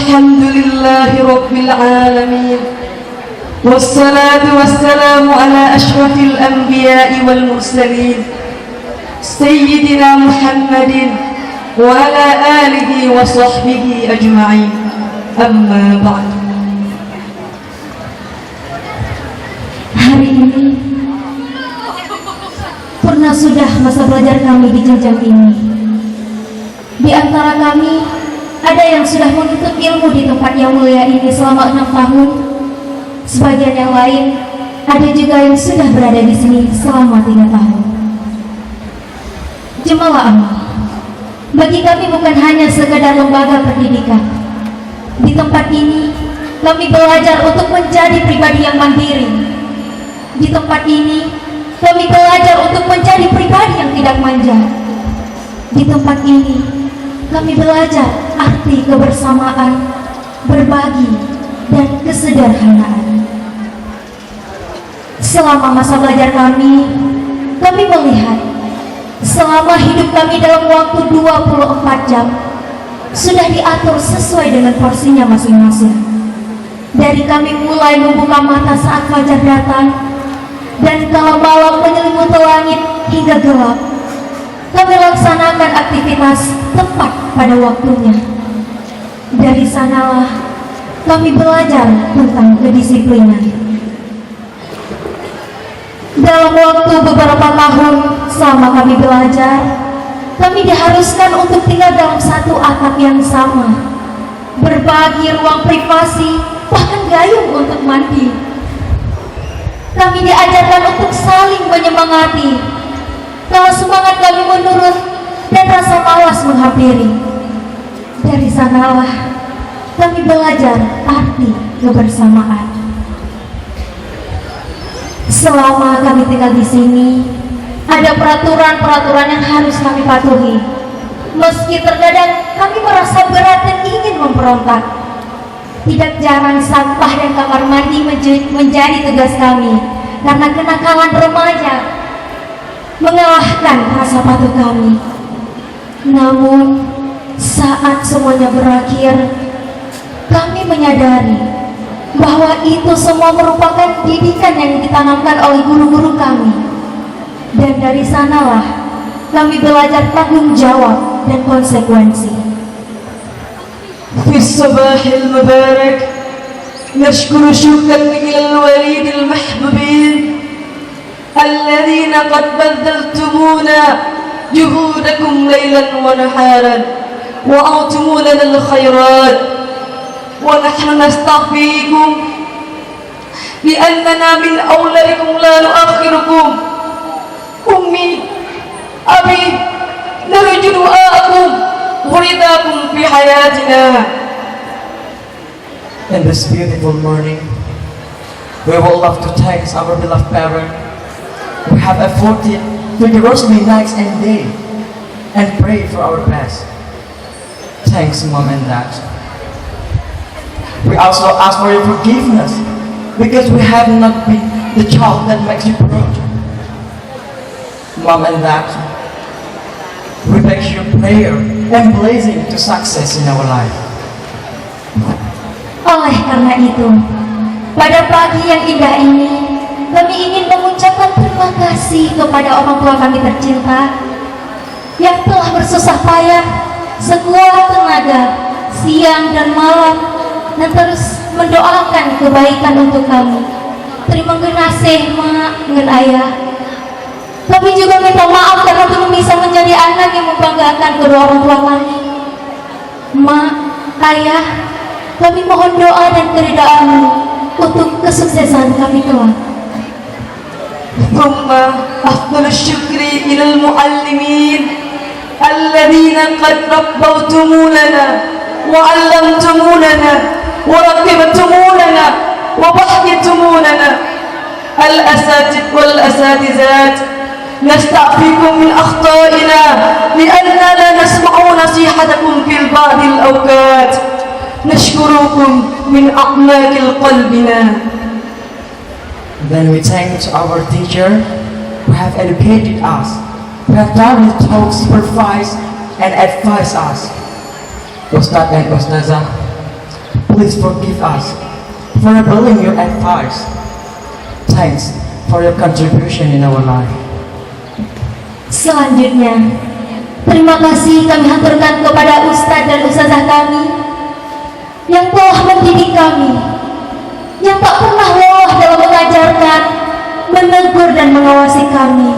الحمد لله رب العالمين والصلاة والسلام على أشرف الأنبياء والمرسلين سيدنا محمد وعلى آله وصحبه أجمعين أما بعد. Hari ini pernah sudah masa belajar kami di jenjang ini. Di antara kami ada yang sudah menuntut ilmu di tempat yang mulia ini selama 6 tahun. Sebagian yang lain ada juga yang sudah berada di sini selama 3 tahun. Jemaah amal, bagi kami bukan hanya sekedar lembaga pendidikan. Di tempat ini kami belajar untuk menjadi pribadi yang mandiri. Di tempat ini kami belajar untuk menjadi pribadi yang tidak manja. Di tempat ini kami belajar arti kebersamaan, berbagi, dan kesederhanaan. Selama masa belajar kami melihat selama hidup kami dalam waktu 24 jam sudah diatur sesuai dengan porsinya masing-masing. Dari kami mulai membuka mata saat fajar datang, dan kalau malam menyelimuti langit hingga gelap, kami laksanakan aktivitas tepat pada waktunya. Dari sanalah kami belajar tentang kedisiplinan. Dalam waktu beberapa tahun selama kami belajar, kami diharuskan untuk tinggal dalam satu atap yang sama, berbagi ruang privasi, bahkan gayung untuk mandi. Kami diajarkan untuk saling menyemangati kalau semangat kami menurun dan rasa malas menghampiri. Dari sanalah kami belajar arti kebersamaan. Selama kami tinggal di sini, ada peraturan-peraturan yang harus kami patuhi. Meski terkadang kami merasa berat dan ingin memberontak, tidak jarang sampah dan kamar mandi menjadi tugas kami, karena kenakalan remaja mengalahkan rasa patuh kami. Namun saat semuanya berakhir, kami menyadari bahwa itu semua merupakan didikan yang ditanamkan oleh guru-guru kami. Dan dari sanalah kami belajar tanggung jawab dan konsekuensi. في الصباح المبارك نشكر شكرا إلى الوليد المحبوبين الذين قد بذلتمونا جهودكم ليلا ونهارا وأعطوا لنا الخيرات، ونحن نستغفركم لأننا من أولئكم لا نؤخركم. أمي أبي نرجو دعاءكم ورضاكم في حياتنا. In this beautiful morning, we would love to thank our beloved parent who have afforded rigorously nights and day and pray for our best. Thanks, Mom and Dad. We also ask for your forgiveness because we have not been the child that makes you proud. Mom and Dad, we beg your prayer and blessing to success in our life. Oleh karena itu, pada pagi yang indah ini, kami ingin mengucapkan terima kasih kepada orang tua kami tercinta yang telah bersusah payah sekuat tenaga siang dan malam dan terus mendoakan kebaikan untuk kami. Terima kasih Mak dan Ayah. Kami juga minta maaf karena belum bisa menjadi anak yang membanggakan kedua orang tua kami. Mak, Ayah, kami mohon doa dan keridaan untuk kesuksesan kami kelak. ثم أفضل الشكر إلى المعلمين الذين قد ربوتموننا وعلمتموننا ورتبتموننا وبحثتموننا. الأساتذة والأساتذات، نستعفيكم من أخطائنا لأننا لا نسمع نصيحتكم في بعض الأوقات. نشكركم من أعماق قلبنا. Then we thank to our teacher who have educated us, who have done the talk, supervise and advise us. Ustadz and Ustazah, please forgive us for rebelling your advice. Thanks for your contribution in our life. Selanjutnya, terima kasih kami haturkan kepada Ustadz dan Ustazah kami yang telah mendidik kami, yang tak pernah lelah dalam mengajarkan, menegur dan mengawasi kami.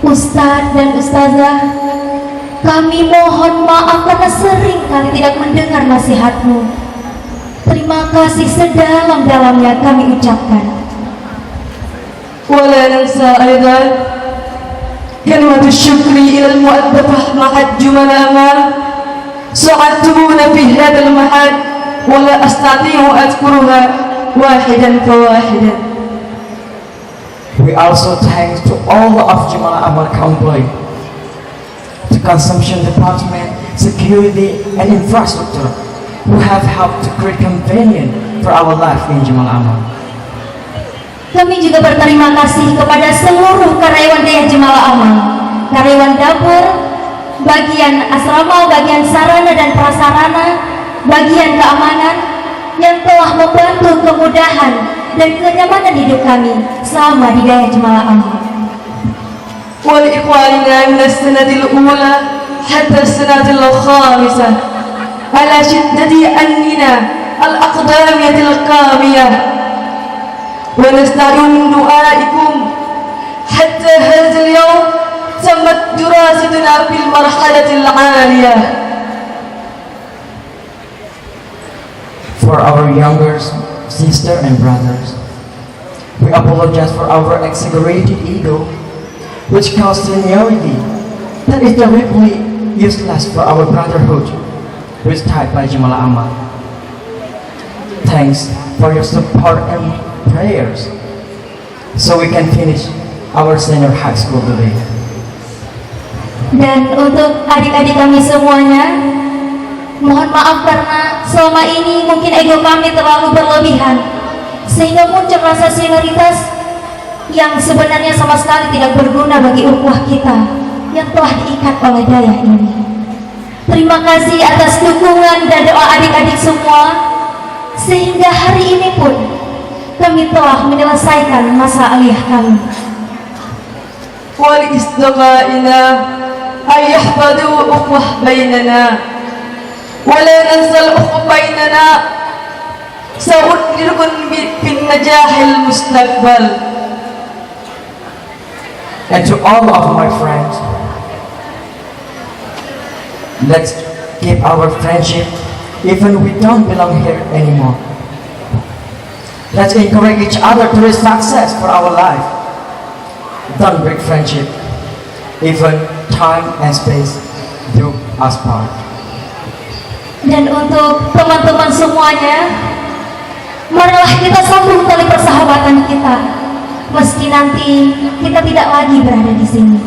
Ustadz dan Ustazah, kami mohon maaf karena sering kali tidak mendengar nasihatmu. Terima kasih sedalam-dalamnya kami ucapkan. ولا ننسى أيضا كلمة الشكر إلى المؤلفة معهد جمل أمان. ساعدتمونا في هذا المعهد ولا أستطيع أذكرها واحدا فواحدا. We also thank to all of Jumala Amal Company, the consumption department, security and infrastructure who have helped to create convenience for our life in Jumala Amal. Kami juga berterima kasih kepada seluruh karyawan Daya Jumala Amal, karyawan dapur, bagian asrama, bagian sarana dan prasarana, bagian keamanan yang telah membantu kemudahan dan kenyamanan hidup kami selama di Daya Jumala Amal. ولإخواننا من السنة الأولى حتى السنة الخامسة على شدة أننا الأقدامية القامية، ونستعين من دعائكم حتى هذا اليوم تمت دراستنا في المرحلة العالية. For our younger sister and brothers, we apologize for our exaggerated ego, which caused seniority that is terribly useless for our brotherhood, which tied by Jumala Amal. Thanks for your support and prayers, so we can finish our senior high school today. Dan untuk adik-adik kami semuanya, mohon maaf karena selama ini mungkin ego kami terlalu berlebihan, sehingga muncul rasa senioritas yang sebenarnya sama sekali tidak berguna bagi ukhuwah kita yang telah diikat oleh daya ini. Terima kasih atas dukungan dan doa adik-adik semua, sehingga hari ini pun kami telah menyelesaikan masa aliyah kami. ولإصدقائنا أن يحفظوا الأخوة بيننا ولا ننسى الأخوة بيننا. سأذكركم بالنجاح المستقبل. And to all of my friends, let's keep our friendship even we don't belong here anymore. Let's encourage each other to reach success for our life. Don't break friendship, even time and space do us part. Dan untuk teman-teman semuanya, marilah kita sambung tali persahabatan kita, meski nanti kita tidak lagi berada di sini.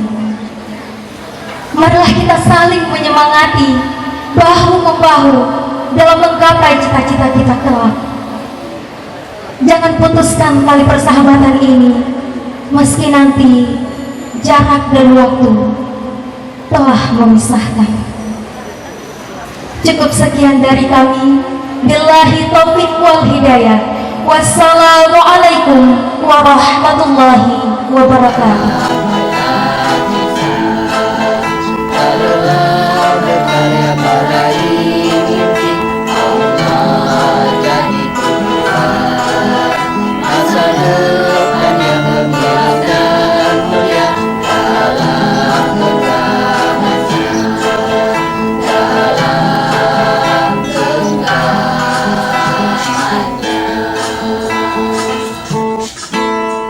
Marilah kita saling menyemangati, bahu-membahu dalam menggapai cita-cita kita kelak. Jangan putuskan tali persahabatan ini, meski nanti jarak dan waktu telah memisahkan. Cukup sekian dari kami. Billahi taufiq wal hidayah. Wassalamualaikum warahmatullahi wabarakatuh. adalah berkarya pada